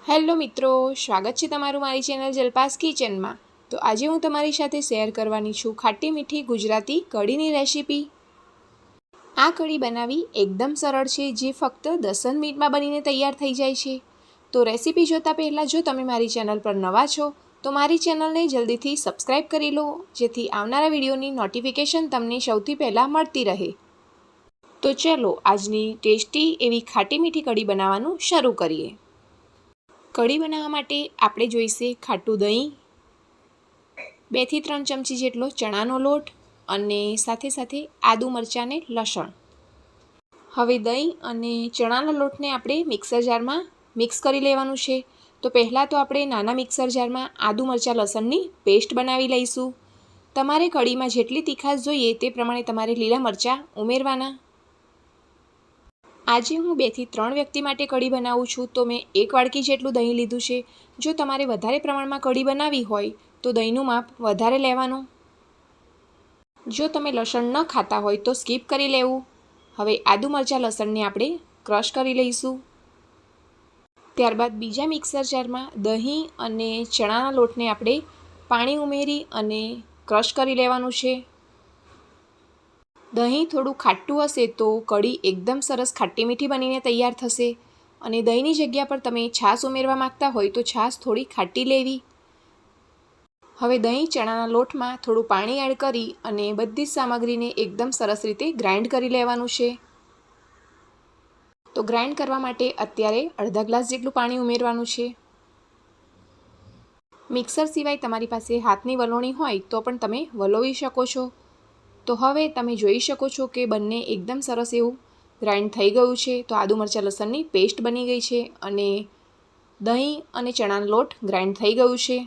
Hello મિત્રો, સ્વાગત છે તમારું મારી ચેનલ જલપાસ કિચનમાં। તો આજે હું તમારી સાથે શેર કરવાની છું ખાટી મીઠી ગુજરાતી કઢીની રેસીપી। આ કઢી બનાવવી એકદમ સરળ છે, જે ફક્ત 10 મિનિટમાં બનીને તૈયાર થઈ જાય છે। તો રેસીપી જોતા પહેલાં જો તમે મારી ચેનલ પર નવા છો તો મારી ચેનલને જલ્દીથી સબસ્ક્રાઈબ કરી લો, જેથી આવનારા વિડીયોની નોટિફિકેશન તમને સૌથી પહેલાં મળતી રહે। તો ચલો આજની ટેસ્ટી એવી ખાટી મીઠી કઢી બનાવવાનું શરૂ કરીએ। કઢી બનાવવા માટે આપણે જોઈશે ખાટું દહીં, 2 થી 3 ચમચી જેટલો ચણાનો લોટ અને સાથે સાથે આદુ મરચાં ને લસણ। હવે દહીં અને ચણાના લોટને આપણે મિક્સર જારમાં મિક્સ કરી લેવાનું છે। તો પહેલાં તો આપણે નાના મિક્સર જારમાં આદુ મરચાં લસણની પેસ્ટ બનાવી લઈશું। તમારે કઢીમાં જેટલી તીખાશ જોઈએ તે પ્રમાણે તમારે લીલા મરચાં ઉમેરવાના। આજે હું 2 થી 3 વ્યક્તિ માટે કઢી બનાવું છું, તો મેં 1 વાડકી જેટલું દહીં લીધું છે। જો તમારે વધારે પ્રમાણમાં કઢી બનાવવી હોય તો દહીંનું માપ વધારે લેવાનું। જો તમે લસણ ન ખાતા હોય તો સ્કીપ કરી લેવું। હવે આદુ મરચાં લસણને આપણે ક્રશ કરી લઈશું। ત્યારબાદ બીજા મિક્સર જારમાં દહીં અને ચણાના લોટને આપણે પાણી ઉમેરી અને ક્રશ કરી લેવાનું છે। દહીં થોડું ખાટું હશે તો કઢી એકદમ સરસ ખાટી મીઠી બનીને તૈયાર થશે। અને દહીંની જગ્યા પર તમે છાશ ઉમેરવા માંગતા હોય તો છાશ થોડી ખાટી લેવી। હવે દહીં ચણાના લોટમાં થોડું પાણી એડ કરી અને બધી જ સામગ્રીને એકદમ સરસ રીતે ગ્રાઇન્ડ કરી લેવાનું છે। તો ગ્રાઇન્ડ કરવા માટે અત્યારે અડધા ગ્લાસ જેટલું પાણી ઉમેરવાનું છે। મિક્સર સિવાય તમારી પાસે હાથની વલોણી હોય તો પણ તમે વલોવી શકો છો। તો હવે તમે જોઈ શકો છો કે બંને એકદમ સરસ એવું ગ્રાઇન્ડ થઈ ગયું છે। તો આદુ મરચાં લસણની પેસ્ટ બની ગઈ છે અને દહીં અને ચણાનો લોટ ગ્રાઇન્ડ થઈ ગયું છે।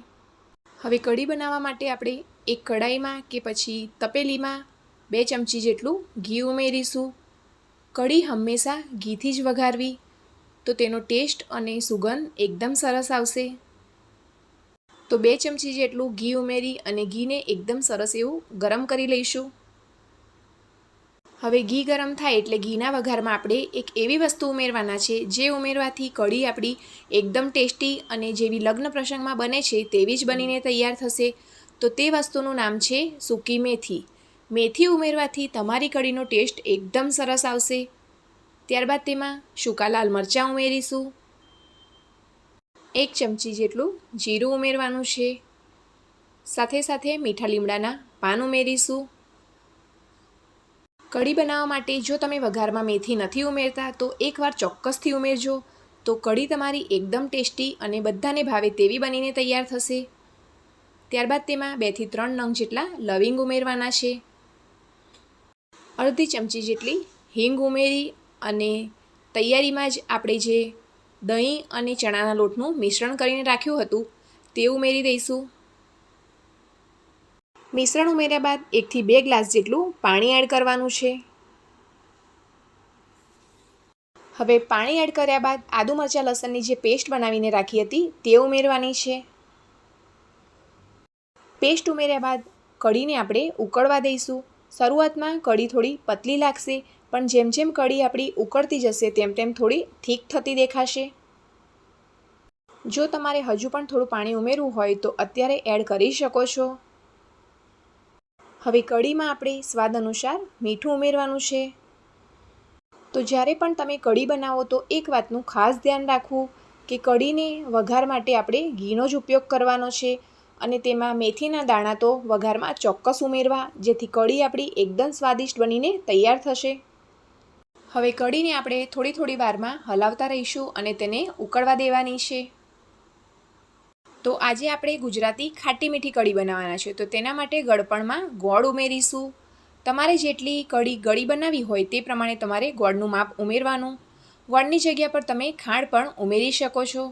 હવે કઢી બનાવવા માટે આપણે એક કઢાઈમાં કે પછી તપેલીમાં 2 ચમચી જેટલું ઘી ઉમેરીશું। કઢી હંમેશા ઘીથી જ વઘારવી, તો તેનો ટેસ્ટ અને સુગંધ એકદમ સરસ આવશે। તો 2 ચમચી જેટલું ઘી ઉમેરી અને ઘીને એકદમ સરસ એવું ગરમ કરી લઈશું। હવે ઘી ગરમ થાય એટલે ઘીના વઘારમાં આપણે એક એવી વસ્તુ ઉમેરવાના છે, જે ઉમેરવાથી કઢી આપણી એકદમ ટેસ્ટી અને જેવી લગ્ન પ્રસંગમાં બને છે તેવી જ બનીને તૈયાર થશે। તો તે વસ્તુનું નામ છે સૂકી મેથી। મેથી ઉમેરવાથી તમારી કઢીનો ટેસ્ટ એકદમ સરસ આવશે। ત્યારબાદ તેમાં સૂકા લાલ મરચાં ઉમેરીશું। 1 ચમચી જેટલું જીરું ઉમેરવાનું છે। સાથે સાથે મીઠા લીમડાના પાન ઉમેરીશું। કઢી બનાવવા માટે જો તમે વઘારમાં મેથી નથી ઉમેરતા તો એકવાર ચોક્કસથી ઉમેરજો, તો કઢી તમારી એકદમ ટેસ્ટી અને બધાને ભાવે તેવી બનીને તૈયાર થશે। ત્યારબાદ તેમાં 2 થી 3 નંગ જેટલા લવિંગ ઉમેરવાના છે। અડધી ચમચી જેટલી હિંગ ઉમેરી અને તૈયારીમાં જ આપણે જે દહીં અને ચણાના લોટનું મિશ્રણ કરીને રાખ્યું હતું તે ઉમેરી દઈશું। મિશ્રણ ઉમેર્યા બાદ 1 થી 2 ગ્લાસ જેટલું પાણી એડ કરવાનું છે। હવે પાણી એડ કર્યા બાદ આદુ મરચાં લસણની જે પેસ્ટ બનાવીને રાખી હતી તે ઉમેરવાની છે। પેસ્ટ ઉમેર્યા બાદ કઢીને આપણે ઉકળવા દઈશું। શરૂઆતમાં કઢી થોડી પતલી લાગશે, પણ જેમ જેમ કઢી આપણી ઉકળતી જશે તેમ તેમ થોડી થીક થતી દેખાશે। જો તમારે હજુ પણ થોડું પાણી ઉમેરવું હોય તો અત્યારે એડ કરી શકો છો। હવે કઢીમાં આપણે સ્વાદ અનુસાર મીઠું ઉમેરવાનું છે। તો જ્યારે પણ તમે કઢી બનાવો તો એક વાતનું ખાસ ધ્યાન રાખવું કે કઢીને વઘાર માટે આપણે ઘીનો જ ઉપયોગ કરવાનો છે અને તેમાં મેથીના દાણા તો વઘારમાં ચોક્કસ ઉમેરવા, જેથી કઢી આપણી એકદમ સ્વાદિષ્ટ બનીને તૈયાર થશે। હવે કઢીને આપણે થોડી થોડી વારમાં હલાવતા રહીશું અને તેને ઉકળવા દેવાની છે। તો આજે આપણે ગુજરાતી ખાટી મીઠી કઢી બનાવવાના છે, તો તેના માટે ગળપણમાં ગોળ ઉમેરીશું। તમારે જેટલી કઢી ગળી બનાવવી હોય તે પ્રમાણે તમારે ગોળનું માપ ઉમેરવાનું। ગોળની જગ્યા પર તમે ખાંડ પણ ઉમેરી શકો છો।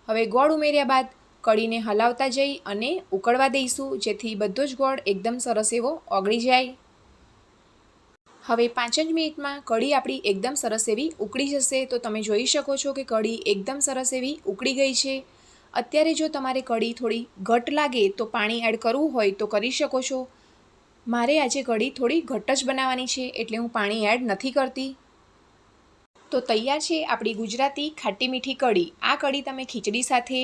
હવે ગોળ ઉમેર્યા બાદ કઢીને હલાવતા જઈ અને ઉકળવા દઈશું, જેથી બધો જ ગોળ એકદમ સરસ એવો ઓગળી જાય। હવે 5 જ મિનિટમાં કઢી આપણી એકદમ સરસ એવી ઉકળી જશે। તો તમે જોઈ શકો છો કે કઢી એકદમ સરસ એવી ઉકળી ગઈ છે। અત્યારે જો તમારે કઢી થોડી ઘટ લાગે તો પાણી એડ કરવું હોય તો કરી શકો છો। મારે આજે કઢી થોડી ઘટ જ બનાવવાની છે એટલે હું પાણી એડ નથી કરતી। તો તૈયાર છે આપણી ગુજરાતી ખાટી મીઠી કઢી. આ કઢી તમે ખીચડી સાથે,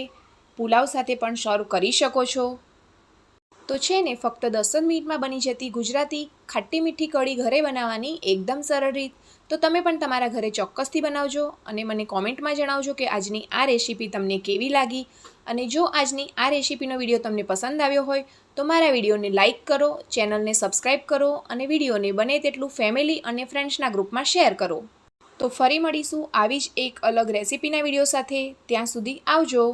પુલાવ સાથે પણ સર્વ કરી શકો છો. તો છે ને ફક્ત 10 જ મિનિટમાં બની જતી ગુજરાતી ખાટી મીઠી કઢી ઘરે બનાવવાની એકદમ સરળ રીત. તો તમે પણ તમારા ઘરે ચોક્કસથી બનાવજો અને મને કોમેન્ટમાં જણાવજો કે આજની આ રેસીપી તમને કેવી લાગી. અને જો આજની આ રેસીપીનો વિડીયો તમને પસંદ આવ્યો હોય તો મારા વિડીયોને લાઇક કરો, ચેનલને સબસ્ક્રાઈબ કરો અને વિડીયોને બને તેટલું ફેમિલી અને ફ્રેન્ડ્સના ગ્રુપમાં શેર કરો. તો ફરી મળીશું આવી જ એક અલગ રેસીપીના વિડીયો સાથે. ત્યાં સુધી આવજો.